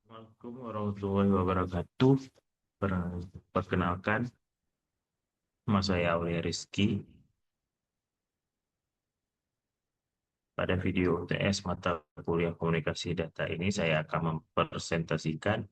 Assalamualaikum warahmatullahi wabarakatuh. Perkenalkan, nama saya Aulia Rizky. Pada video UTS mata kuliah komunikasi data ini, saya akan mempresentasikan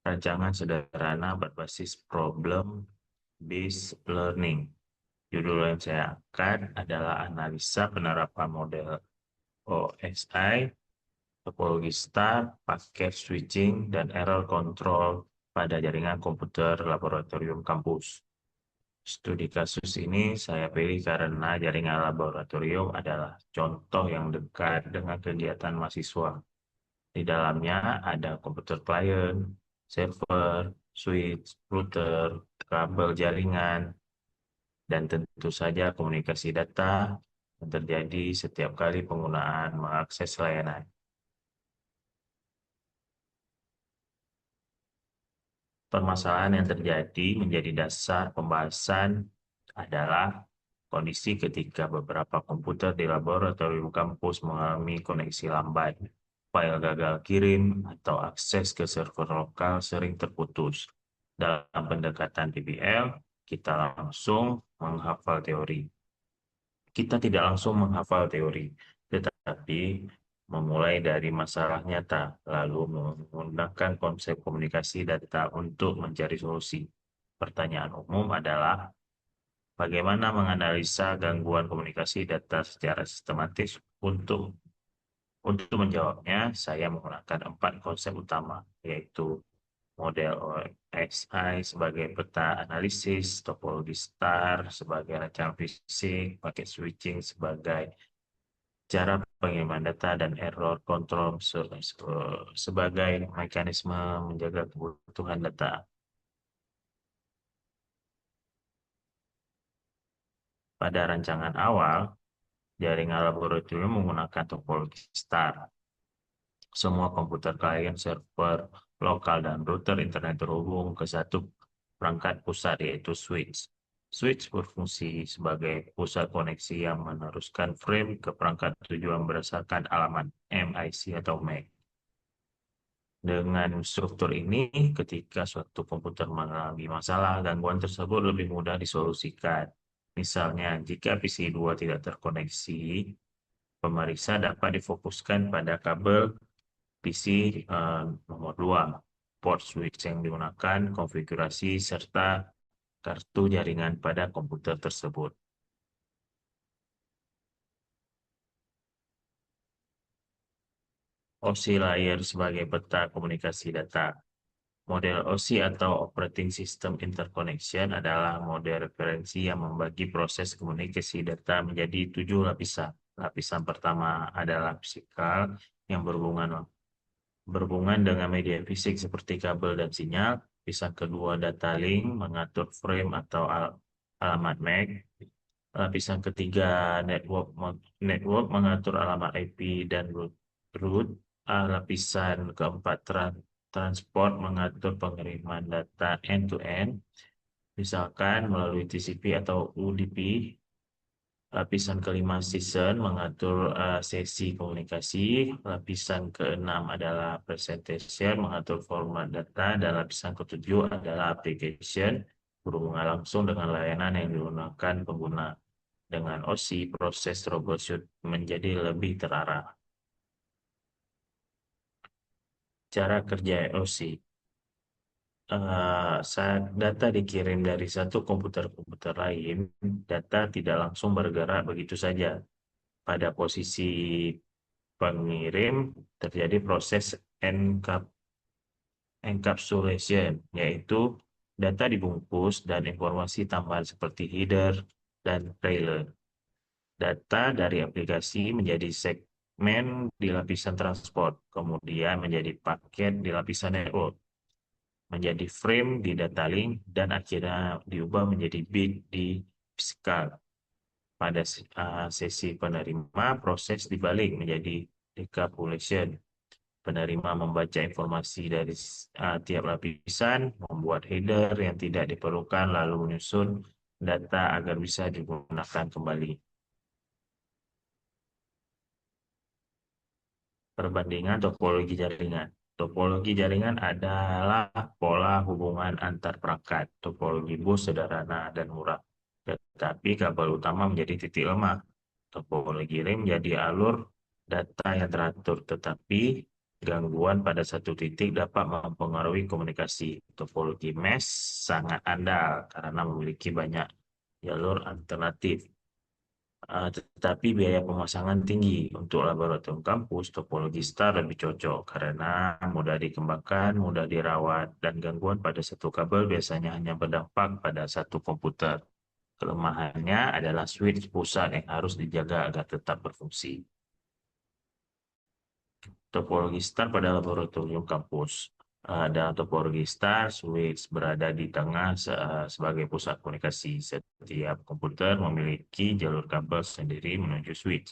rancangan sederhana berbasis problem-based learning. Judul yang saya angkat adalah analisa penerapan model OSI, topologi star, paket switching, dan error control pada jaringan komputer laboratorium kampus. Studi kasus ini saya pilih karena jaringan laboratorium adalah contoh yang dekat dengan kegiatan mahasiswa. Di dalamnya ada komputer klien, server, switch, router, kabel jaringan, dan tentu saja komunikasi data yang terjadi setiap kali penggunaan mengakses layanan. Permasalahan yang terjadi menjadi dasar pembahasan adalah kondisi ketika beberapa komputer di laboratorium kampus mengalami koneksi lambat, file gagal kirim, atau akses ke server lokal sering terputus. Dalam pendekatan PBL, kita langsung menghafal teori. Kita tidak langsung menghafal teori, tetapi memulai dari masalah nyata, lalu menggunakan konsep komunikasi data untuk mencari solusi. Pertanyaan umum adalah, bagaimana menganalisa gangguan komunikasi data secara sistematis? Untuk menjawabnya, saya menggunakan 4 konsep utama, yaitu model OSI sebagai peta analisis, topologi star sebagai rancangan fisik, paket switching sebagai cara pengiriman data, dan error control sebagai mekanisme menjaga kebutuhan data. Pada rancangan awal, jaringan laboratorium menggunakan topologi star. Semua komputer klien, server, lokal, dan router internet terhubung ke satu perangkat pusat, yaitu switch. Switch berfungsi sebagai pusat koneksi yang meneruskan frame ke perangkat tujuan berdasarkan alamat MIC atau MAC. Dengan struktur ini, ketika suatu komputer mengalami masalah, gangguan tersebut lebih mudah disolusikan. Misalnya, jika PC2 tidak terkoneksi, pemeriksa dapat difokuskan pada kabel PC nomor 2, port switch yang digunakan, konfigurasi, serta kartu jaringan pada komputer tersebut. OSI layer sebagai peta komunikasi data. Model OSI atau Operating System Interconnection adalah model referensi yang membagi proses komunikasi data menjadi 7 lapisan. Lapisan pertama adalah fisikal yang berhubungan dengan media fisik seperti kabel dan sinyal. Lapisan kedua data link mengatur frame atau alamat MAC. Lapisan ketiga network mengatur alamat IP dan root. Lapisan keempat transport mengatur pengiriman data end-to-end, misalkan melalui TCP atau UDP. Lapisan kelima season mengatur sesi komunikasi. Lapisan keenam adalah presentation mengatur format data. Dan lapisan ketujuh adalah application berhubungan langsung dengan layanan yang digunakan pengguna. Dengan OSI, proses troubleshoot menjadi lebih terarah. Cara kerja OSI. Saat data dikirim dari satu komputer lain, data tidak langsung bergerak begitu saja. Pada posisi pengirim, terjadi proses encapsulation, yaitu data dibungkus dan informasi tambahan seperti header dan trailer. Data dari aplikasi menjadi segmen di lapisan transport, kemudian menjadi paket di lapisan network, menjadi frame di data link, dan akhirnya diubah menjadi bit di fisikal. Pada sesi penerima, proses dibalik menjadi decapsulation. Penerima membaca informasi dari tiap lapisan, membuat header yang tidak diperlukan, lalu menyusun data agar bisa digunakan kembali. Perbandingan topologi jaringan. Topologi jaringan adalah pola hubungan antar perangkat. Topologi bus sederhana dan murah. Tetapi kabel utama menjadi titik lemah. Topologi ring menjadi alur data yang teratur, tetapi gangguan pada satu titik dapat mempengaruhi komunikasi. Topologi mesh sangat andal karena memiliki banyak jalur alternatif. Tetapi biaya pemasangan tinggi. Untuk laboratorium kampus, topologi star lebih cocok karena mudah dikembangkan, mudah dirawat, dan gangguan pada satu kabel biasanya hanya berdampak pada satu komputer. Kelemahannya adalah switch pusat yang harus dijaga agar tetap berfungsi. Topologi star pada laboratorium kampus. Dalam topologi star, switch berada di tengah sebagai pusat komunikasi. Setiap komputer memiliki jalur kabel sendiri menuju switch.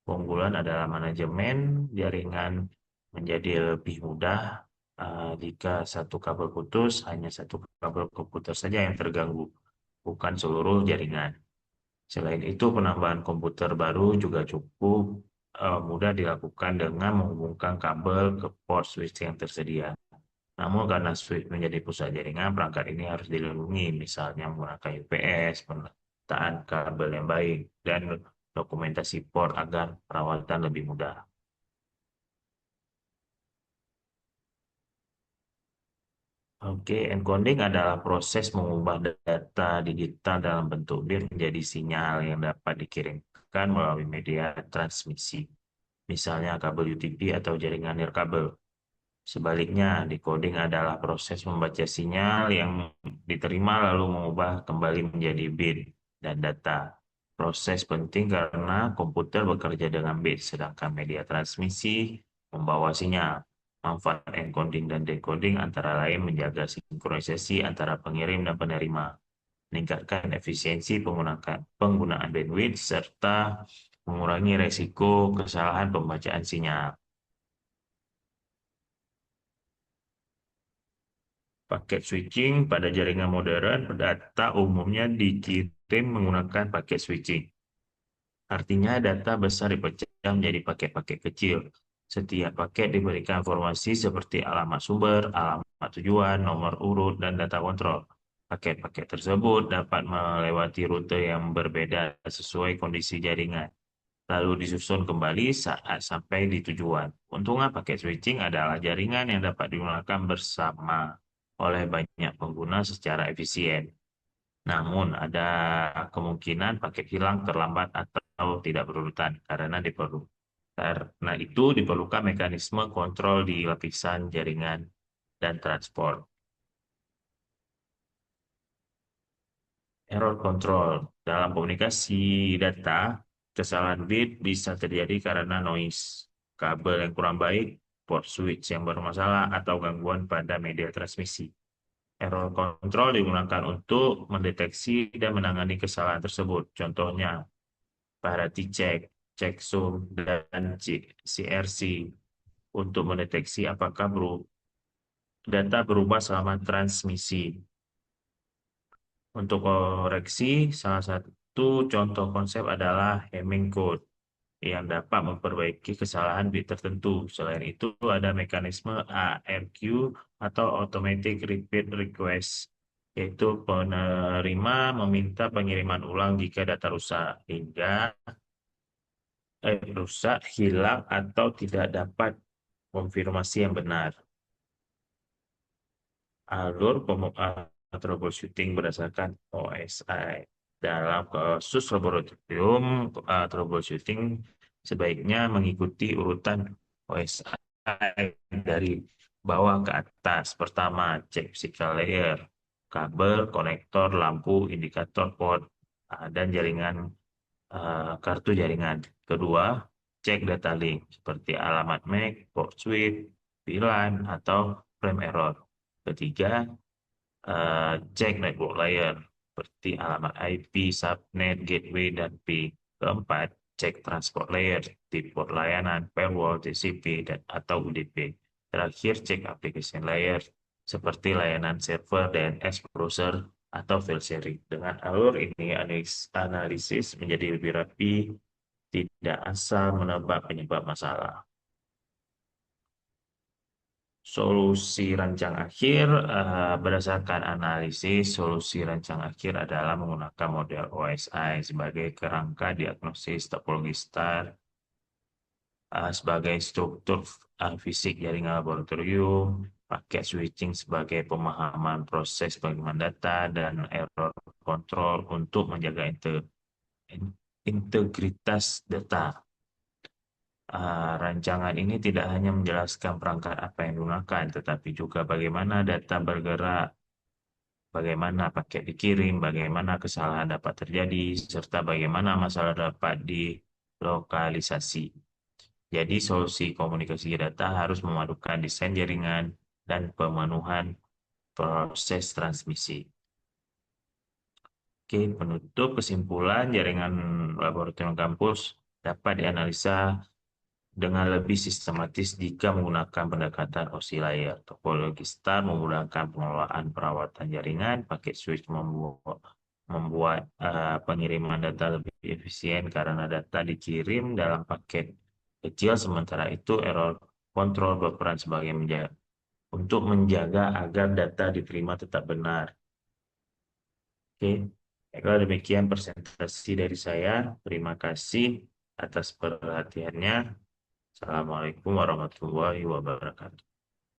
Keunggulan adalah manajemen jaringan menjadi lebih mudah jika satu kabel putus, hanya satu kabel komputer saja yang terganggu, bukan seluruh jaringan. Selain itu, penambahan komputer baru juga cukup mudah dilakukan dengan menghubungkan kabel ke port switch yang tersedia. Namun karena switch menjadi pusat jaringan, perangkat ini harus dilindungi, misalnya menggunakan UPS, penataan kabel yang baik, dan dokumentasi port agar perawatan lebih mudah. Oke, encoding adalah proses mengubah data digital dalam bentuk bit menjadi sinyal yang dapat dikirimkan melalui media transmisi, misalnya kabel UTP atau jaringan nirkabel. Sebaliknya, decoding adalah proses membaca sinyal yang diterima lalu mengubah kembali menjadi bit dan data. Proses penting karena komputer bekerja dengan bit, sedangkan media transmisi membawa sinyal. Manfaat encoding dan decoding antara lain menjaga sinkronisasi antara pengirim dan penerima, meningkatkan efisiensi penggunaan bandwidth, serta mengurangi resiko kesalahan pembacaan sinyal. Paket switching pada jaringan modern, data umumnya dikirim menggunakan paket switching. Artinya data besar dipecah menjadi paket-paket kecil. Setiap paket diberikan informasi seperti alamat sumber, alamat tujuan, nomor urut, dan data kontrol. Paket-paket tersebut dapat melewati rute yang berbeda sesuai kondisi jaringan, lalu disusun kembali saat sampai di tujuan. Untungnya paket switching adalah jaringan yang dapat digunakan bersama oleh banyak pengguna secara efisien. Namun, ada kemungkinan paket hilang terlambat atau tidak berurutan karena itu diperlukan mekanisme kontrol di lapisan jaringan dan transport. Error control dalam komunikasi data, kesalahan bit bisa terjadi karena noise, kabel yang kurang baik, port switch yang bermasalah, atau gangguan pada media transmisi. Error control digunakan untuk mendeteksi dan menangani kesalahan tersebut. Contohnya, parity check, checksum, dan CRC untuk mendeteksi apakah data berubah selama transmisi. Untuk koreksi, salah satu contoh konsep adalah Hamming code yang dapat memperbaiki kesalahan bit tertentu. Selain itu, ada mekanisme ARQ atau Automatic Repeat Request, yaitu penerima meminta pengiriman ulang jika data rusak, hilang, atau tidak dapat konfirmasi yang benar. Alur troubleshooting berdasarkan OSI. Dalam kasus laboratorium, troubleshooting sebaiknya mengikuti urutan OSI dari bawah ke atas. Pertama, cek physical layer, kabel, konektor, lampu, indikator port, dan jaringan kartu jaringan. Kedua, cek data link seperti alamat MAC, port switch, VLAN, atau frame error. Ketiga, cek network layer seperti alamat IP, subnet, gateway, dan PIN. Keempat, cek transport layer, tipe port layanan, firewall, TCP, dan atau UDP. Terakhir, cek application layer seperti layanan server, DNS, browser, atau file sharing. Dengan alur ini, analisis menjadi lebih rapi, tidak asal menebak penyebab masalah. Solusi rancang akhir, berdasarkan analisis, solusi rancang akhir adalah menggunakan model OSI sebagai kerangka diagnosis topologi star, sebagai struktur fisik jaringan laboratorium, paket switching sebagai pemahaman proses penerimaan data, dan error control untuk menjaga integritas data. Rancangan ini tidak hanya menjelaskan perangkat apa yang digunakan, tetapi juga bagaimana data bergerak, bagaimana paket dikirim, bagaimana kesalahan dapat terjadi, serta bagaimana masalah dapat dilokalisasi. Jadi, solusi komunikasi data harus memadukan desain jaringan dan pemenuhan proses transmisi. Oke, penutup kesimpulan jaringan laboratorium kampus dapat dianalisa dengan lebih sistematis jika menggunakan pendekatan OSI layer. Topologi star memudahkan pengelolaan perawatan jaringan, paket switch membuat pengiriman data lebih efisien karena data dikirim dalam paket kecil, sementara itu error control berperan sebagai untuk menjaga agar data diterima tetap benar. Oke, kalau demikian presentasi dari saya. Terima kasih atas perhatiannya. Assalamualaikum warahmatullahi wabarakatuh.